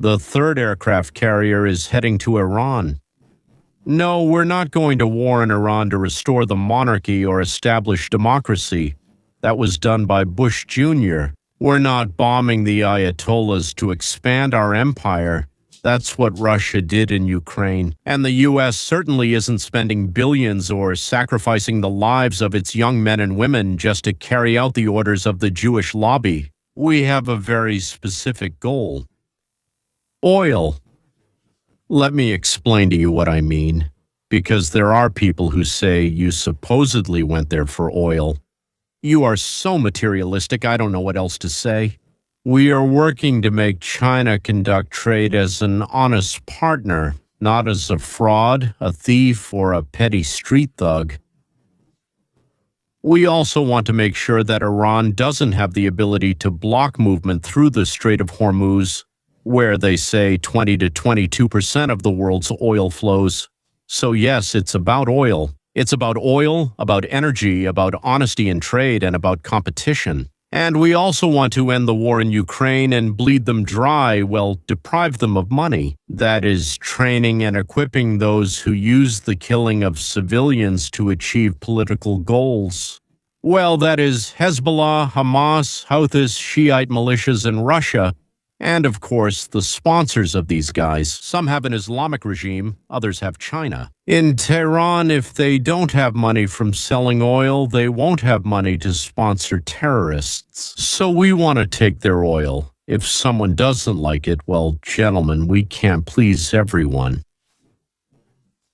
The third aircraft carrier is heading to Iran. No, we're not going to war in Iran to restore the monarchy or establish democracy. That was done by Bush Jr. We're not bombing the Ayatollahs to expand our empire. That's what Russia did in Ukraine. And the U.S. certainly isn't spending billions or sacrificing the lives of its young men and women just to carry out the orders of the Jewish lobby. We have a very specific goal. Oil. Let me explain to you what I mean, because there are people who say you supposedly went there for oil. You are so materialistic, I don't know what else to say. We are working to make China conduct trade as an honest partner, not as a fraud, a thief, or a petty street thug. We also want to make sure that Iran doesn't have the ability to block movement through the Strait of Hormuz, where they say 20 to 22% of the world's oil flows. So yes, it's about oil. It's about oil, about energy, about honesty in trade, and about competition. And we also want to end the war in Ukraine and bleed them dry, well, deprive them of money. That is, training and equipping those who use the killing of civilians to achieve political goals. Well, that is Hezbollah, Hamas, Houthis, Shiite militias in Russia, and of course, the sponsors of these guys. Some have an Islamic regime, others have China. In Tehran, if they don't have money from selling oil, they won't have money to sponsor terrorists. So we want to take their oil. If someone doesn't like it, well, gentlemen, we can't please everyone.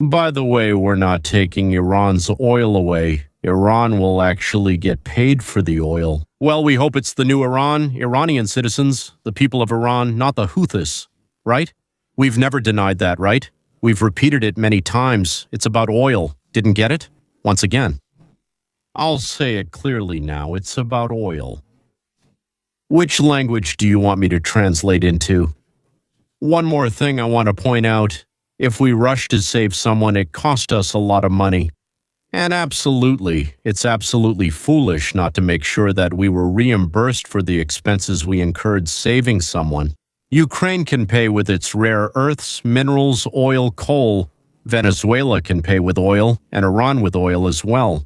By the way, we're not taking Iran's oil away. Iran will actually get paid for the oil. Well, we hope it's the new Iran, Iranian citizens, the people of Iran, not the Houthis, right? We've never denied that, right? We've repeated it many times. It's about oil. Didn't get it? Once again. I'll say it clearly now. It's about oil. Which language do you want me to translate into? One more thing I want to point out. If we rush to save someone, it cost us a lot of money. And absolutely, it's absolutely foolish not to make sure that we were reimbursed for the expenses we incurred saving someone. Ukraine can pay with its rare earths, minerals, oil, coal. Venezuela can pay with oil, and Iran with oil as well.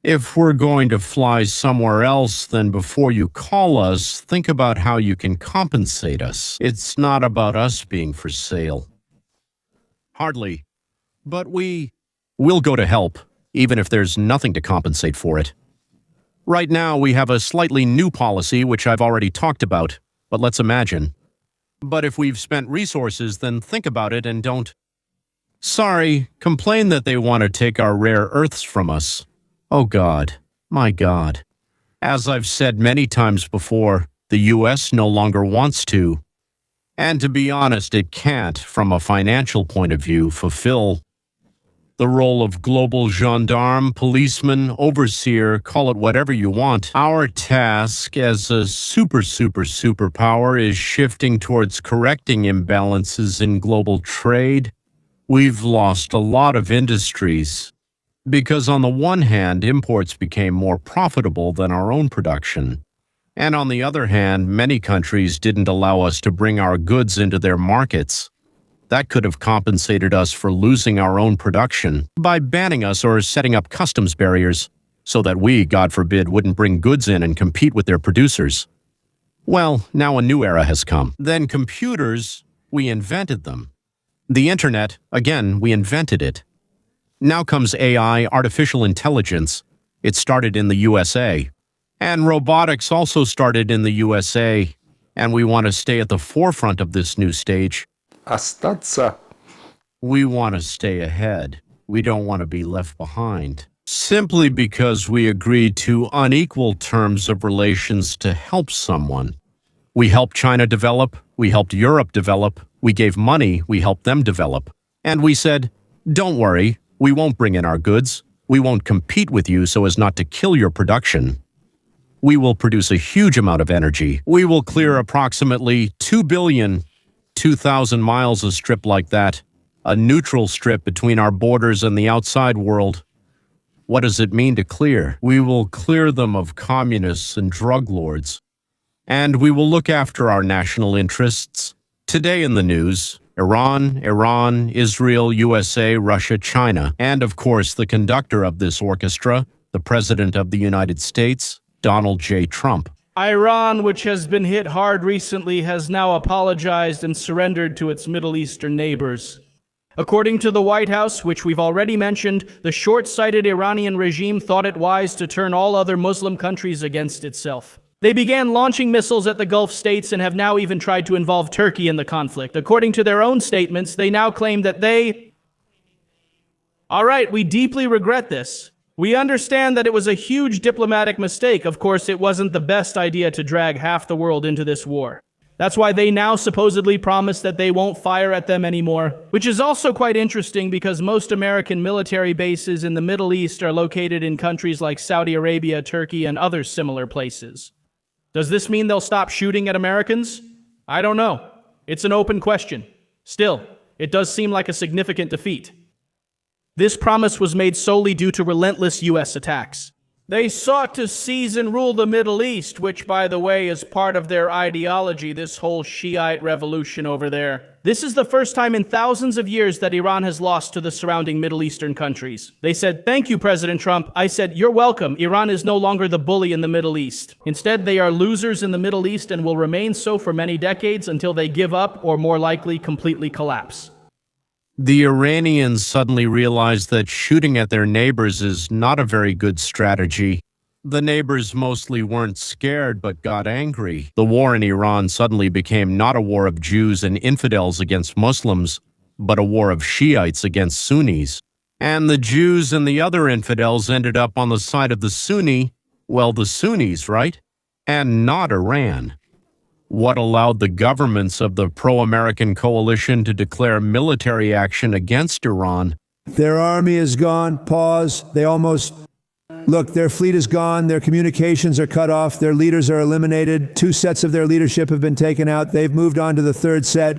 If we're going to fly somewhere else, then before you call us, think about how you can compensate us. It's not about us being for sale. Hardly. But we'll go to help, even if there's nothing to compensate for it. Right now, we have a slightly new policy, which I've already talked about, but let's imagine. But if we've spent resources, then think about it and don't. Sorry, complain that they want to take our rare earths from us. Oh God, my God. As I've said many times before, the U.S. no longer wants to. And to be honest, it can't, from a financial point of view, fulfill the role of global gendarme, policeman, overseer, call it whatever you want. Our task as a superpower is shifting towards correcting imbalances in global trade. We've lost a lot of industries because on the one hand, imports became more profitable than our own production. And on the other hand, many countries didn't allow us to bring our goods into their markets. That could have compensated us for losing our own production by banning us or setting up customs barriers so that we, God forbid, wouldn't bring goods in and compete with their producers. Well, now a new era has come. Then computers, we invented them. The internet, again, we invented it. Now comes AI, artificial intelligence. It started in the USA. And robotics also started in the USA. And we want to stay at the forefront of this new stage. Остаться. We want to stay ahead. We don't want to be left behind. Simply because we agreed to unequal terms of relations to help someone. We helped China develop. We helped Europe develop. We gave money. We helped them develop. And we said, don't worry, we won't bring in our goods. We won't compete with you so as not to kill your production. We will produce a huge amount of energy. We will clear approximately 2,000 miles a strip like that, a neutral strip between our borders and the outside world. What does it mean to clear? We will clear them of communists and drug lords. And we will look after our national interests, Today in the news, Iran, Israel, USA, Russia, China, and of course the conductor of this orchestra, the President of the United States, Donald J. Trump. Iran, which has been hit hard recently, has now apologized and surrendered to its Middle Eastern neighbors. According to the White House, which we've already mentioned, the short-sighted Iranian regime thought it wise to turn all other Muslim countries against itself. They began launching missiles at the Gulf states and have now even tried to involve Turkey in the conflict. According to their own statements, they now claim that All right, we deeply regret this. We understand that it was a huge diplomatic mistake. Of course, it wasn't the best idea to drag half the world into this war. That's why they now supposedly promise that they won't fire at them anymore, which is also quite interesting because most American military bases in the Middle East are located in countries like Saudi Arabia, Turkey, and other similar places. Does this mean they'll stop shooting at Americans? I don't know. It's an open question. Still, it does seem like a significant defeat. This promise was made solely due to relentless U.S. attacks. They sought to seize and rule the Middle East, which, by the way, is part of their ideology, this whole Shiite revolution over there. This is the first time in thousands of years that Iran has lost to the surrounding Middle Eastern countries. They said, "Thank you, President Trump." I said, "You're welcome. Iran is no longer the bully in the Middle East." Instead, they are losers in the Middle East and will remain so for many decades until they give up or, more likely, completely collapse. The Iranians suddenly realized that shooting at their neighbors is not a very good strategy. The neighbors mostly weren't scared but got angry. The war in Iran suddenly became not a war of Jews and infidels against Muslims, but a war of Shiites against Sunnis. And the Jews and the other infidels ended up on the side of the Sunnis, right? And not Iran. What allowed the governments of the pro-American coalition to declare military action against Iran? Their army is gone. Pause. Look, their fleet is gone. Their communications are cut off. Their leaders are eliminated. 2 sets of their leadership have been taken out. They've moved on to the 3rd set.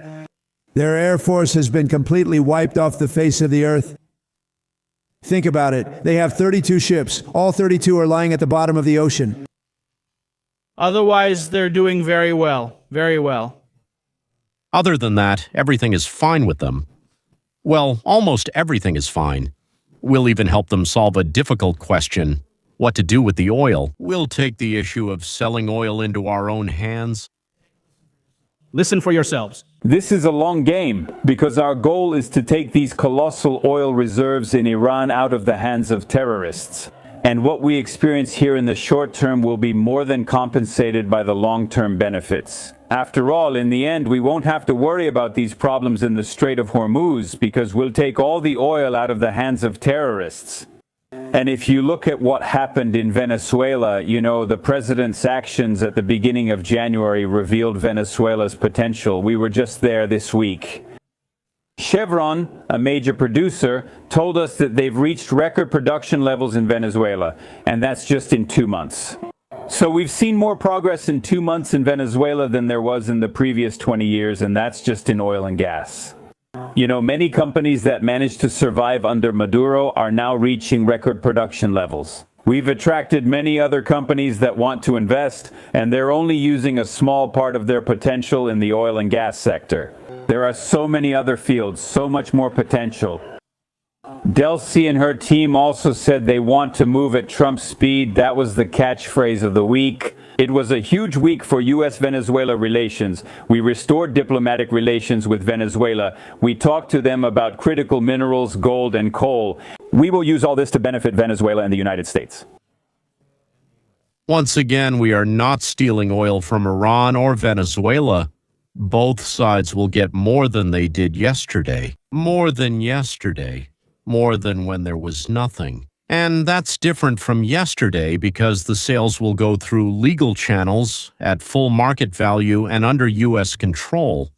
Their air force has been completely wiped off the face of the earth. Think about it. They have 32 ships. All 32 are lying at the bottom of the ocean. Otherwise, they're doing very well. Very well. Other than that, everything is fine with them. Well, almost everything is fine. We'll even help them solve a difficult question: what to do with the oil. We'll take the issue of selling oil into our own hands. Listen for yourselves. This is a long game because our goal is to take these colossal oil reserves in Iran out of the hands of terrorists. And what we experience here in the short term will be more than compensated by the long-term benefits. After all, in the end, we won't have to worry about these problems in the Strait of Hormuz because we'll take all the oil out of the hands of terrorists. And if you look at what happened in Venezuela, the president's actions at the beginning of January revealed Venezuela's potential. We were just there this week. Chevron, a major producer, told us that they've reached record production levels in Venezuela, and that's just in 2 months. So we've seen more progress in 2 months in Venezuela than there was in the previous 20 years, and that's just in oil and gas. Many companies that managed to survive under Maduro are now reaching record production levels. We've attracted many other companies that want to invest, and they're only using a small part of their potential in the oil and gas sector. There are so many other fields, so much more potential. Delcy and her team also said they want to move at Trump's speed. That was the catchphrase of the week. It was a huge week for U.S.-Venezuela relations. We restored diplomatic relations with Venezuela. We talked to them about critical minerals, gold, and coal. We will use all this to benefit Venezuela and the United States. Once again, we are not stealing oil from Iran or Venezuela. Both sides will get more than they did yesterday. More than yesterday. More than when there was nothing. And that's different from yesterday because the sales will go through legal channels at full market value and under U.S. control.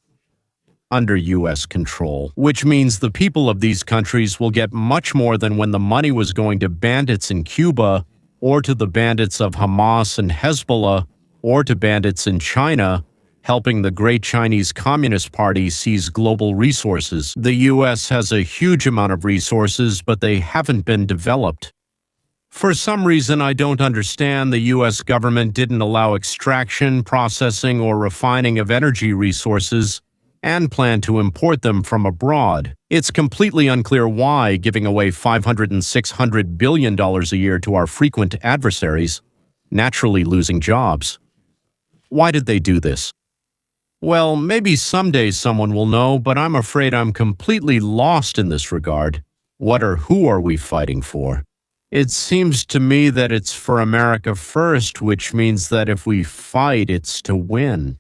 Under U.S. control, which means the people of these countries will get much more than when the money was going to bandits in Cuba or to the bandits of Hamas and Hezbollah or to bandits in China, helping the great Chinese Communist Party seize global resources. The U.S. has a huge amount of resources, but they haven't been developed. For some reason I don't understand, the U.S. government didn't allow extraction, processing, or refining of energy resources and plan to import them from abroad. It's completely unclear why giving away $500 and $600 billion a year to our frequent adversaries, naturally losing jobs. Why did they do this? Well, maybe someday someone will know, but I'm afraid I'm completely lost in this regard. What or who are we fighting for? It seems to me that it's for America first, which means that if we fight, it's to win.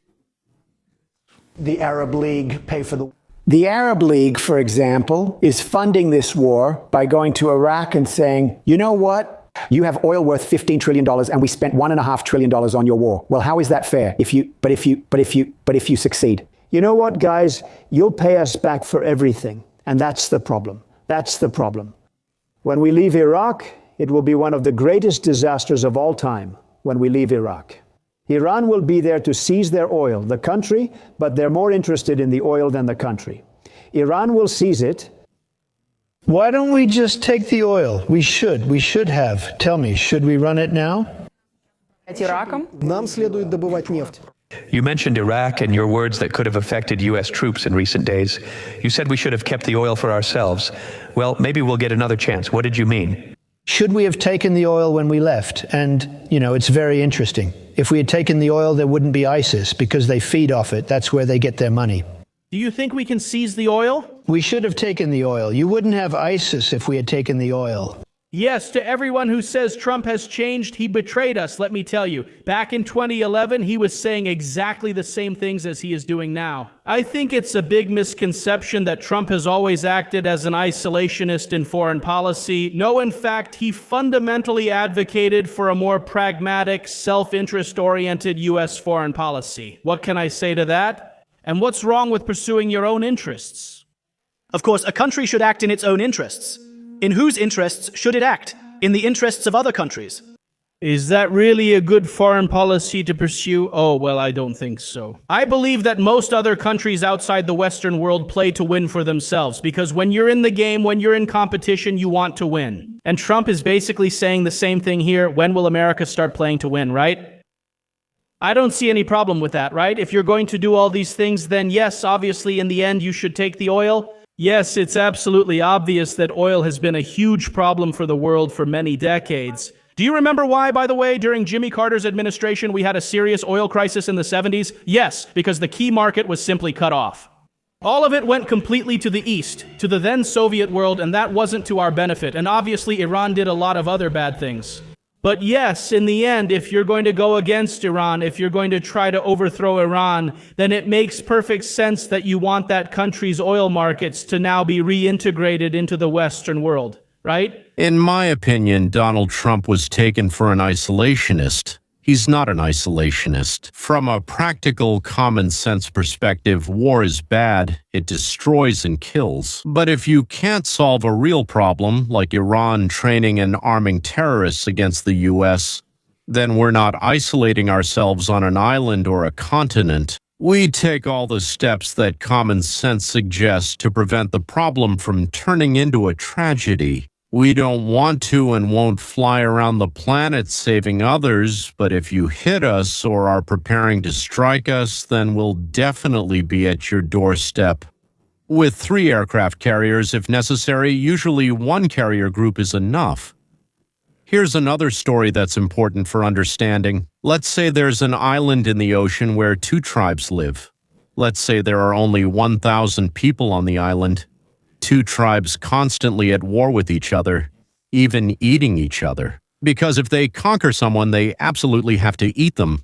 The Arab League pay for The Arab League, for example, is funding this war by going to Iraq and saying, you know what? You have oil worth $15 trillion and we spent $1.5 trillion on your war. Well, how is that fair if you succeed? You know what, guys? You'll pay us back for everything. And that's the problem. That's the problem. When we leave Iraq, it will be one of the greatest disasters of all time when we leave Iraq. Iran will be there to seize their oil, the country, but they're more interested in the oil than the country. Iran will seize it. Why don't we just take the oil? We should have. Tell me, should we run it now? Нам следует добывать нефть. You mentioned Iraq and your words that could have affected U.S. troops in recent days. You said we should have kept the oil for ourselves. Well, maybe we'll get another chance. What did you mean? Should we have taken the oil when we left? And, it's very interesting. If we had taken the oil, there wouldn't be ISIS because they feed off it. That's where they get their money. Do you think we can seize the oil? We should have taken the oil. You wouldn't have ISIS if we had taken the oil. Yes, to everyone who says Trump has changed, he betrayed us, let me tell you. Back in 2011, he was saying exactly the same things as he is doing now. I think it's a big misconception that Trump has always acted as an isolationist in foreign policy. No, in fact, he fundamentally advocated for a more pragmatic, self-interest-oriented U.S. foreign policy. What can I say to that? And what's wrong with pursuing your own interests? Of course, a country should act in its own interests. In whose interests should it act? In the interests of other countries. Is that really a good foreign policy to pursue? Oh, well, I don't think so. I believe that most other countries outside the Western world play to win for themselves, because when you're in the game, when you're in competition, you want to win. And Trump is basically saying the same thing here. When will America start playing to win, right? I don't see any problem with that, right? If you're going to do all these things, then yes, obviously in the end you should take the oil. Yes, it's absolutely obvious that oil has been a huge problem for the world for many decades. Do you remember why, by the way, during Jimmy Carter's administration we had a serious oil crisis in the 70s? Yes, because the key market was simply cut off. All of it went completely to the east, to the then Soviet world, and that wasn't to our benefit. And obviously Iran did a lot of other bad things. But yes, in the end, if you're going to go against Iran, if you're going to try to overthrow Iran, then it makes perfect sense that you want that country's oil markets to now be reintegrated into the Western world, right? In my opinion, Donald Trump was taken for an isolationist. He's not an isolationist. From a practical, common-sense perspective, war is bad. It destroys and kills. But if you can't solve a real problem, like Iran training and arming terrorists against the U.S., then we're not isolating ourselves on an island or a continent. We take all the steps that common sense suggests to prevent the problem from turning into a tragedy. We don't want to and won't fly around the planet saving others, but if you hit us or are preparing to strike us, then we'll definitely be at your doorstep. With 3 aircraft carriers, if necessary, usually 1 carrier group is enough. Here's another story that's important for understanding. Let's say there's an island in the ocean where 2 tribes live. Let's say there are only 1,000 people on the island. 2 tribes constantly at war with each other, even eating each other. Because if they conquer someone, they absolutely have to eat them.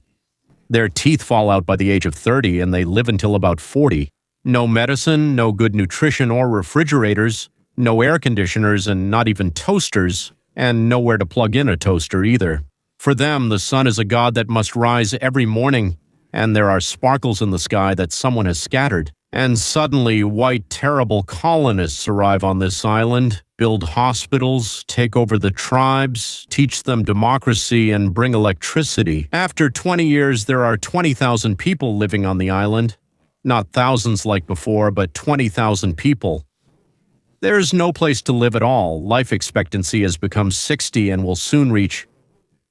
Their teeth fall out by the age of 30 and they live until about 40. No medicine, no good nutrition or refrigerators, no air conditioners and not even toasters, and nowhere to plug in a toaster either. For them, the sun is a god that must rise every morning, and there are sparkles in the sky that someone has scattered. And suddenly, white, terrible colonists arrive on this island, build hospitals, take over the tribes, teach them democracy, and bring electricity. After 20 years, there are 20,000 people living on the island. Not thousands like before, but 20,000 people. There's no place to live at all. Life expectancy has become 60 and will soon reach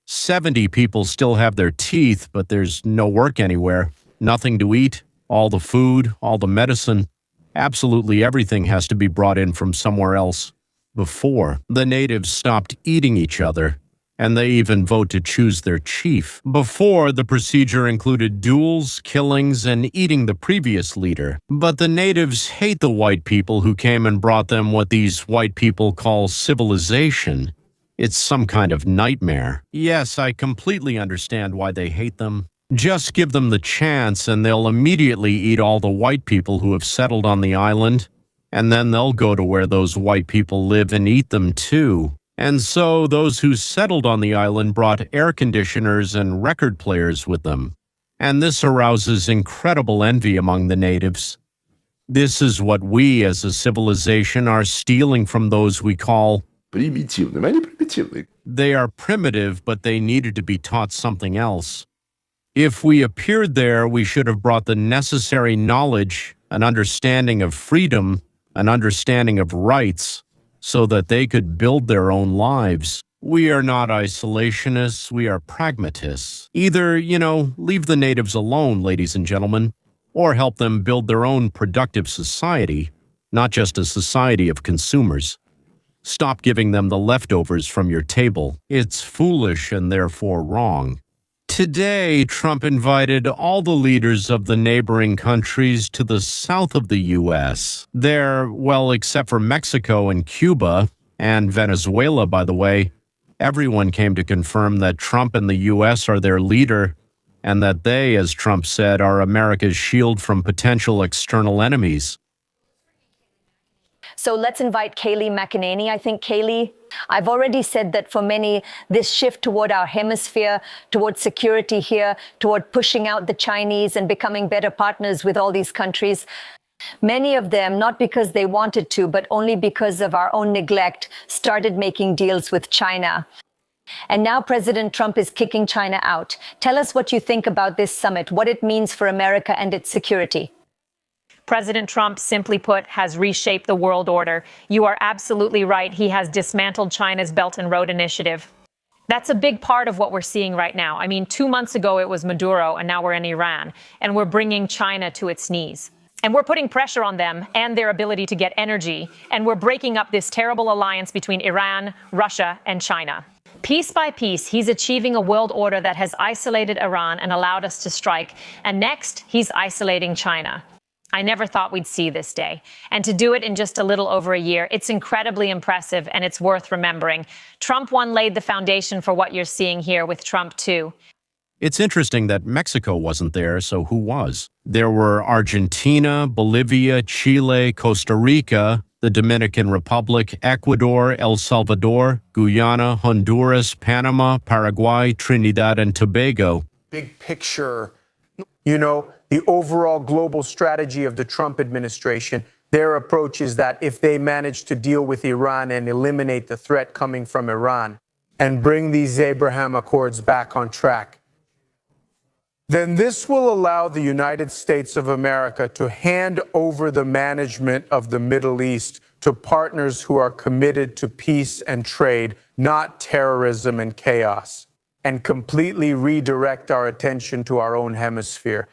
70. People still have their teeth, but there's no work anywhere, nothing to eat, All the food, all the medicine, absolutely everything has to be brought in from somewhere else. Before, the natives stopped eating each other, and they even vote to choose their chief. Before, the procedure included duels, killings, and eating the previous leader. But the natives hate the white people who came and brought them what these white people call civilization. It's some kind of nightmare. Yes, I completely understand why they hate them. Just give them the chance and they'll immediately eat all the white people who have settled on the island, and then they'll go to where those white people live and eat them too. And so those who settled on the island brought air conditioners and record players with them. And this arouses incredible envy among the natives. This is what we as a civilization are stealing from those we call primitive. They are primitive, but they needed to be taught something else. If we appeared there, we should have brought the necessary knowledge, an understanding of freedom, an understanding of rights, so that they could build their own lives. We are not isolationists, we are pragmatists. Either, leave the natives alone, ladies and gentlemen, or help them build their own productive society, not just a society of consumers. Stop giving them the leftovers from your table. It's foolish and therefore wrong. Today, Trump invited all the leaders of the neighboring countries to the south of the U.S. There, well, except for Mexico and Cuba, and Venezuela, by the way, everyone came to confirm that Trump and the U.S. are their leader, and that they, as Trump said, are America's shield from potential external enemies. So let's invite Kayleigh McEnany. I think, Kayleigh, I've already said that for many, this shift toward our hemisphere, toward security here, toward pushing out the Chinese and becoming better partners with all these countries, many of them, not because they wanted to, but only because of our own neglect, started making deals with China. And now President Trump is kicking China out. Tell us what you think about this summit, what it means for America and its security. President Trump, simply put, has reshaped the world order. You are absolutely right. He has dismantled China's Belt and Road Initiative. That's a big part of what we're seeing right now. I mean, 2 months ago, it was Maduro, and now we're in Iran, and we're bringing China to its knees. And we're putting pressure on them and their ability to get energy, and we're breaking up this terrible alliance between Iran, Russia, and China. Piece by piece, he's achieving a world order that has isolated Iran and allowed us to strike. And next, he's isolating China. I never thought we'd see this day. And to do it in just a little over a year, it's incredibly impressive and it's worth remembering. Trump 1 laid the foundation for what you're seeing here with Trump 2. It's interesting that Mexico wasn't there, so who was? There were Argentina, Bolivia, Chile, Costa Rica, the Dominican Republic, Ecuador, El Salvador, Guyana, Honduras, Panama, Paraguay, Trinidad and Tobago. Big picture, the overall global strategy of the Trump administration, their approach is that if they manage to deal with Iran and eliminate the threat coming from Iran and bring these Abraham Accords back on track, then this will allow the United States of America to hand over the management of the Middle East to partners who are committed to peace and trade, not terrorism and chaos, and completely redirect our attention to our own hemisphere.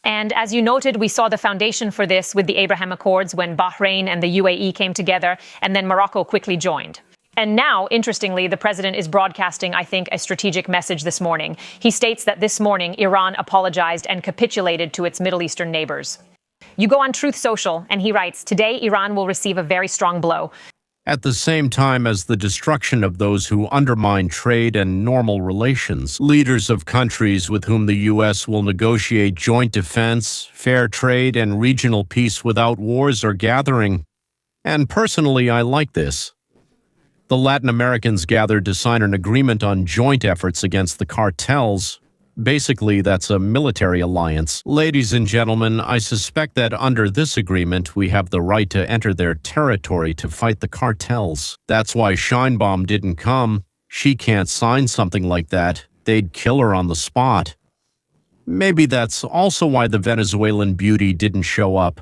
And as you noted, we saw the foundation for this with the Abraham Accords when Bahrain and the UAE came together, and then Morocco quickly joined. And now, interestingly, the president is broadcasting, I think, a strategic message this morning. He states that this morning, Iran apologized and capitulated to its Middle Eastern neighbors. You go on Truth Social, and he writes, today, Iran will receive a very strong blow. At the same time as the destruction of those who undermine trade and normal relations, leaders of countries with whom the U.S. will negotiate joint defense, fair trade, and regional peace without wars are gathering. And personally, I like this. The Latin Americans gathered to sign an agreement on joint efforts against the cartels. Basically, that's a military alliance. Ladies and gentlemen, I suspect that under this agreement, we have the right to enter their territory to fight the cartels. That's why Scheinbaum didn't come. She can't sign something like that. They'd kill her on the spot. Maybe that's also why the Venezuelan beauty didn't show up.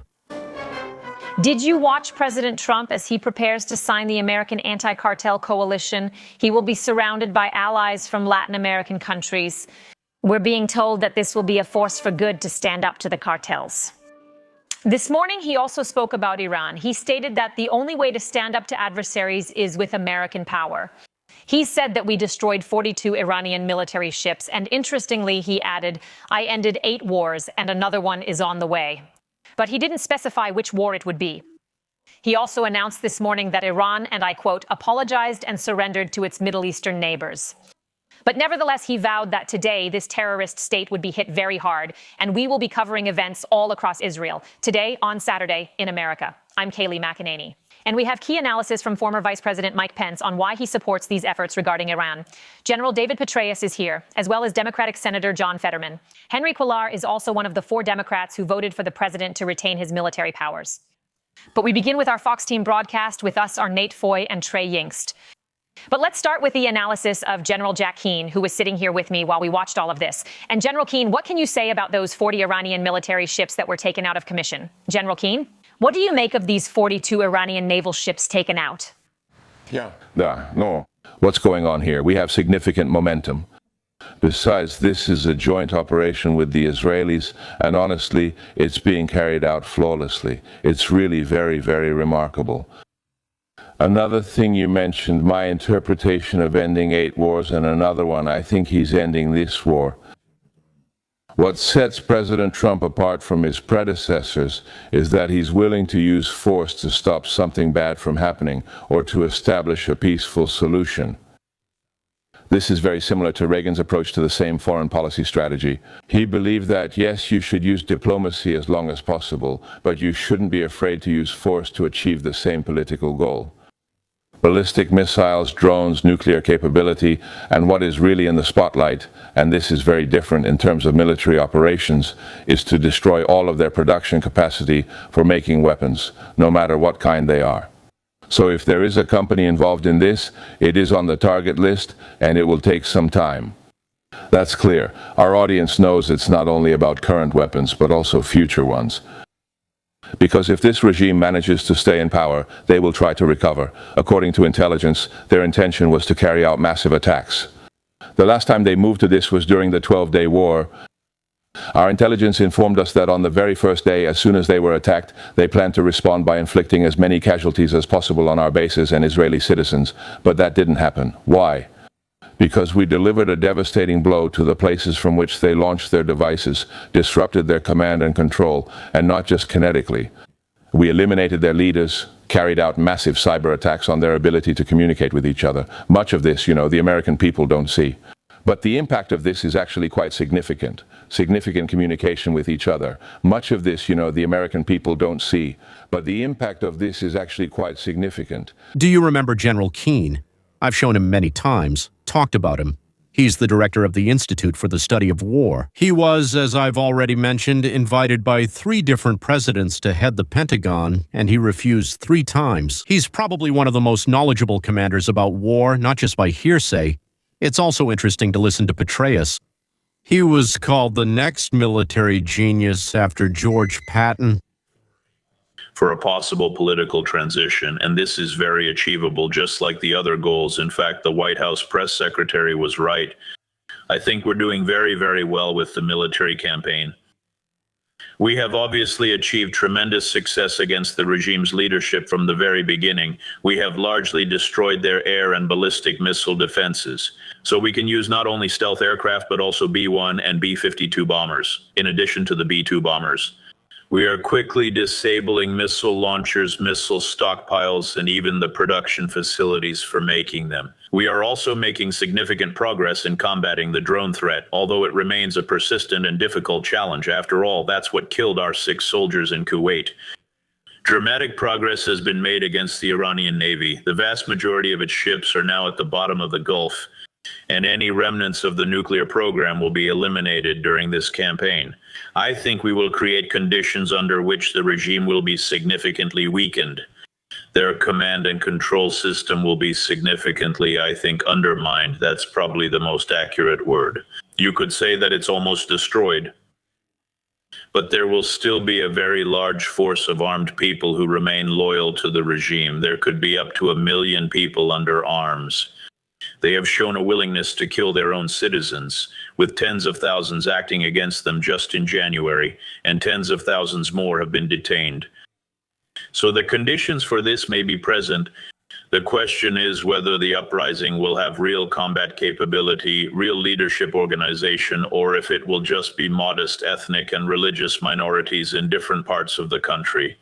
Did you watch President Trump as he prepares to sign the American Anti-Cartel Coalition? He will be surrounded by allies from Latin American countries. We're being told that this will be a force for good to stand up to the cartels. This morning, he also spoke about Iran. He stated that the only way to stand up to adversaries is with American power. He said that we destroyed 42 Iranian military ships, and interestingly, he added, I ended 8 wars, and another one is on the way. But he didn't specify which war it would be. He also announced this morning that Iran, and I quote, apologized and surrendered to its Middle Eastern neighbors. But nevertheless, he vowed that today this terrorist state would be hit very hard, and we will be covering events all across Israel, today on Saturday in America. I'm Kayleigh McEnany. And we have key analysis from former Vice President Mike Pence on why he supports these efforts regarding Iran. General David Petraeus is here, as well as Democratic Senator John Fetterman. Henry Cuellar is also one of the 4 Democrats who voted for the president to retain his military powers. But we begin with our Fox team broadcast. With us are Nate Foy and Trey Yingst. But let's start with the analysis of General Jack Keane, who was sitting here with me while we watched all of this. And General Keane, what can you say about those 40 Iranian military ships that were taken out of commission? General Keane, what do you make of these 42 Iranian naval ships taken out? No. What's going on here? We have significant momentum. Besides, this is a joint operation with the Israelis, and honestly, it's being carried out flawlessly. It's really very, very remarkable. Another thing you mentioned, my interpretation of ending 8 wars, and another one, I think he's ending this war. What sets President Trump apart from his predecessors is that he's willing to use force to stop something bad from happening or to establish a peaceful solution. This is very similar to Reagan's approach to the same foreign policy strategy. He believed that, yes, you should use diplomacy as long as possible, but you shouldn't be afraid to use force to achieve the same political goal. Ballistic missiles, drones, nuclear capability, and what is really in the spotlight, and this is very different in terms of military operations, is to destroy all of their production capacity for making weapons, no matter what kind they are. So if there is a company involved in this, it is on the target list, and it will take some time. That's clear. Our audience knows it's not only about current weapons, but also future ones. Because if this regime manages to stay in power, they will try to recover. According to intelligence, their intention was to carry out massive attacks. The last time they moved to this was during the 12-day war. Our intelligence informed us that on the very first day, as soon as they were attacked, they planned to respond by inflicting as many casualties as possible on our bases and Israeli citizens. But that didn't happen. Why? Because we delivered a devastating blow to the places from which they launched their devices, disrupted their command and control, and not just kinetically. We eliminated their leaders, carried out massive cyber attacks on their ability to communicate with each other. Much of this, the American people don't see. But the impact of this is actually quite significant. Significant communication with each other. Much of this, the American people don't see. But the impact of this is actually quite significant. Do you remember General Keane? I've shown him many times, talked about him. He's the director of the Institute for the Study of War. He was, as I've already mentioned, invited by 3 different presidents to head the Pentagon, and he refused 3 times. He's probably one of the most knowledgeable commanders about war, not just by hearsay. It's also interesting to listen to Petraeus. He was called the next military genius after George Patton. For a possible political transition, and this is very achievable, just like the other goals. In fact, the White House press secretary was right. I think we're doing very, very well with the military campaign. We have obviously achieved tremendous success against the regime's leadership from the very beginning. We have largely destroyed their air and ballistic missile defenses. So we can use not only stealth aircraft, but also B-1 and B-52 bombers, in addition to the B-2 bombers. We are quickly disabling missile launchers, missile stockpiles, and even the production facilities for making them. We are also making significant progress in combating the drone threat, although it remains a persistent and difficult challenge. After all, that's what killed our 6 soldiers in Kuwait. Dramatic progress has been made against the Iranian Navy. The vast majority of its ships are now at the bottom of the Gulf, and any remnants of the nuclear program will be eliminated during this campaign. I think we will create conditions under which the regime will be significantly weakened. Their command and control system will be significantly, I think, undermined. That's probably the most accurate word. You could say that it's almost destroyed. But there will still be a very large force of armed people who remain loyal to the regime. There could be up to 1 million people under arms. They have shown a willingness to kill their own citizens. with tens of thousands acting against them just in January, and tens of thousands more have been detained. So the conditions for this may be present. The question is whether the uprising will have real combat capability, real leadership organization, or if it will just be modest ethnic and religious minorities in different parts of the country.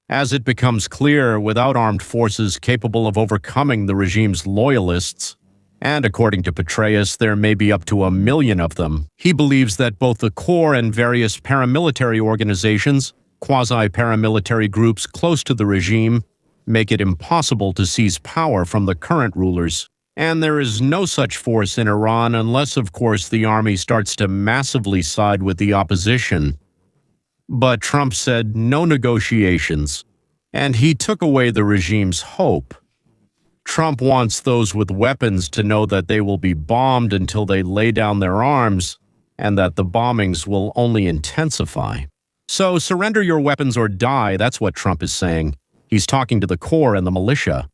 As it becomes clear, without armed forces capable of overcoming the regime's loyalists, and according to Petraeus, there may be up to 1 million of them, he believes that both the core and various paramilitary organizations, quasi-paramilitary groups close to the regime, make it impossible to seize power from the current rulers. And there is no such force in Iran unless, of course, the army starts to massively side with the opposition. But Trump said no negotiations, and he took away the regime's hope. Trump wants those with weapons to know that they will be bombed until they lay down their arms, and that the bombings will only intensify. So surrender your weapons or die, that's what Trump is saying. He's talking to the core and the militia.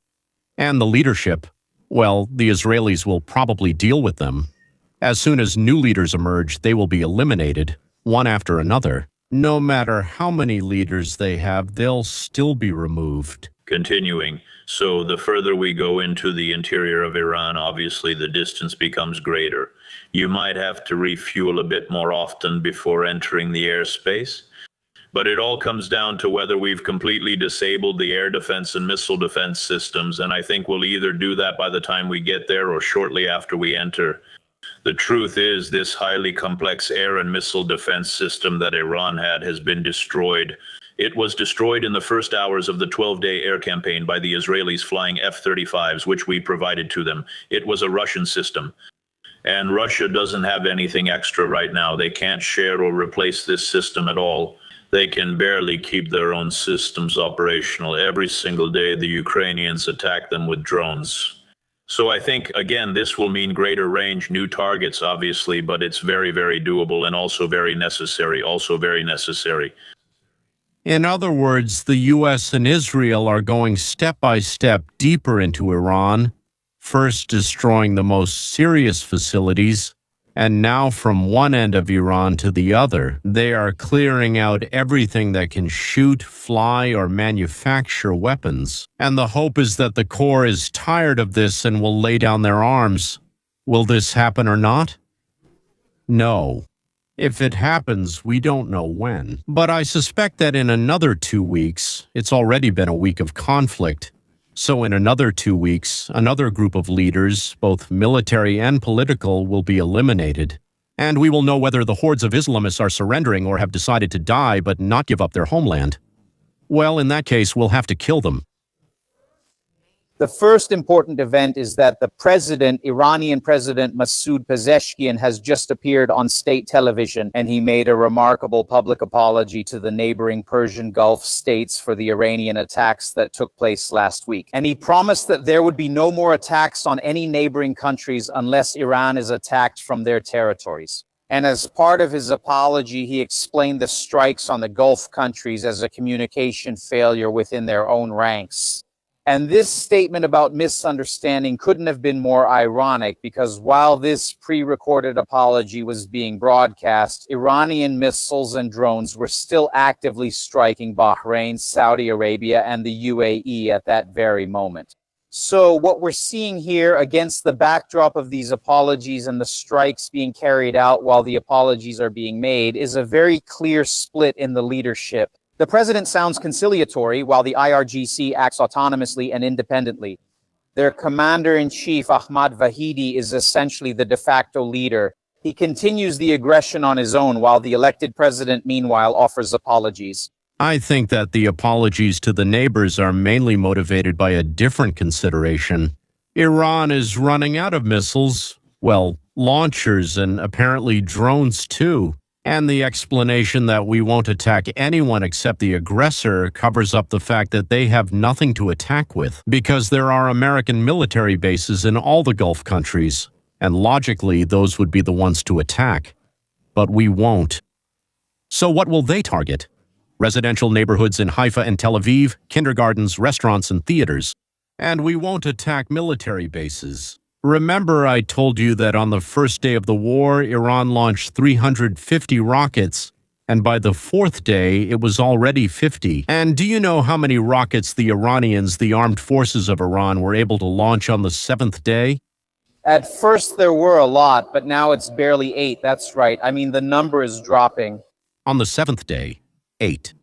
And the leadership, well, the Israelis will probably deal with them. As soon as new leaders emerge, they will be eliminated, one after another. No matter how many leaders they have, they'll still be removed. Continuing, so the further we go into the interior of Iran, obviously the distance becomes greater. You might have to refuel a bit more often before entering the airspace. But it all comes down to whether we've completely disabled the air defense and missile defense systems, and I think we'll either do that by the time we get there or shortly after we enter. The truth is, this highly complex air and missile defense system that Iran had has been destroyed. It was destroyed in the first hours of the 12-day air campaign by the Israelis flying F-35s, which we provided to them. It was a Russian system. And Russia doesn't have anything extra right now. They can't share or replace this system at all. They can barely keep their own systems operational. Every single day, the Ukrainians attack them with drones. So I think, again, this will mean greater range, new targets, obviously, but it's very, very doable and also very necessary, In other words, the U.S. and Israel are going step by step deeper into Iran, first destroying the most serious facilities, and now from one end of Iran to the other, they are clearing out everything that can shoot, fly, or manufacture weapons. And the hope is that the core is tired of this and will lay down their arms. Will this happen or not? No. If it happens, we don't know when. But I suspect that in another 2 weeks, it's already been a week of conflict, so in another 2 weeks, another group of leaders, both military and political, will be eliminated. And we will know whether the hordes of Islamists are surrendering or have decided to die but not give up their homeland. Well, in that case, we'll have to kill them. The first important event is that the Iranian President Masoud Pezeshkian has just appeared on state television, and he made a remarkable public apology to the neighboring Persian Gulf states for the Iranian attacks that took place last week. And he promised that there would be no more attacks on any neighboring countries unless Iran is attacked from their territories. And as part of his apology, he explained the strikes on the Gulf countries as a communication failure within their own ranks. And this statement about misunderstanding couldn't have been more ironic, because while this pre-recorded apology was being broadcast, Iranian missiles and drones were still actively striking Bahrain, Saudi Arabia, and the UAE at that very moment. So what we're seeing here, against the backdrop of these apologies and the strikes being carried out while the apologies are being made, is a very clear split in the leadership. The president sounds conciliatory, while the IRGC acts autonomously and independently. Their commander-in-chief, Ahmad Vahidi, is essentially the de facto leader. He continues the aggression on his own, while the elected president, meanwhile, offers apologies. I think that the apologies to the neighbors are mainly motivated by a different consideration. Iran is running out of missiles, well, launchers, and apparently drones too. And the explanation that we won't attack anyone except the aggressor covers up the fact that they have nothing to attack with, because there are American military bases in all the Gulf countries, and logically those would be the ones to attack. But we won't. So what will they target? Residential neighborhoods in Haifa and Tel Aviv, kindergartens, restaurants, and theaters. And we won't attack military bases. Remember, I told you that on the first day of the war, Iran launched 350 rockets, and by the fourth day, it was already 50. And do you know how many rockets the Iranians, the armed forces of Iran, were able to launch on the seventh day? At first there were a lot, but now it's barely 8. That's right. I mean, the number is dropping. On the seventh day, 8.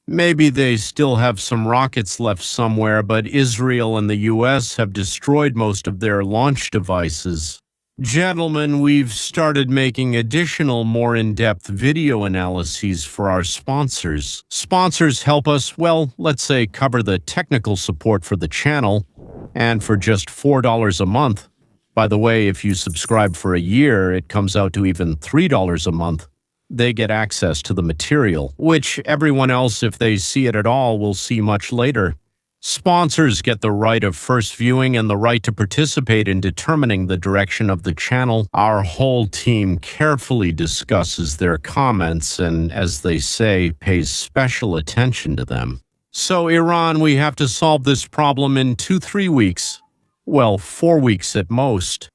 Maybe they still have some rockets left somewhere, but Israel and the US have destroyed most of their launch devices. Gentlemen, we've started making additional, more in-depth video analyses for our sponsors. Sponsors help us, well, let's say cover the technical support for the channel, and for just $4 a month. By the way, if you subscribe for a year, it comes out to even $3 a month. They get access to the material, which everyone else, if they see it at all, will see much later. Sponsors get the right of first viewing and the right to participate in determining the direction of the channel. Our whole team carefully discusses their comments and, as they say, pays special attention to them. So, Iran, we have to solve this problem in 2-3 weeks. Well, 4 weeks at most.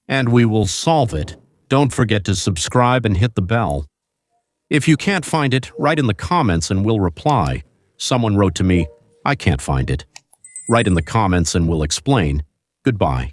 And we will solve it. Don't forget to subscribe and hit the bell. If you can't find it, write in the comments and we'll reply. Someone wrote to me, I can't find it. Write in the comments and we'll explain. Goodbye.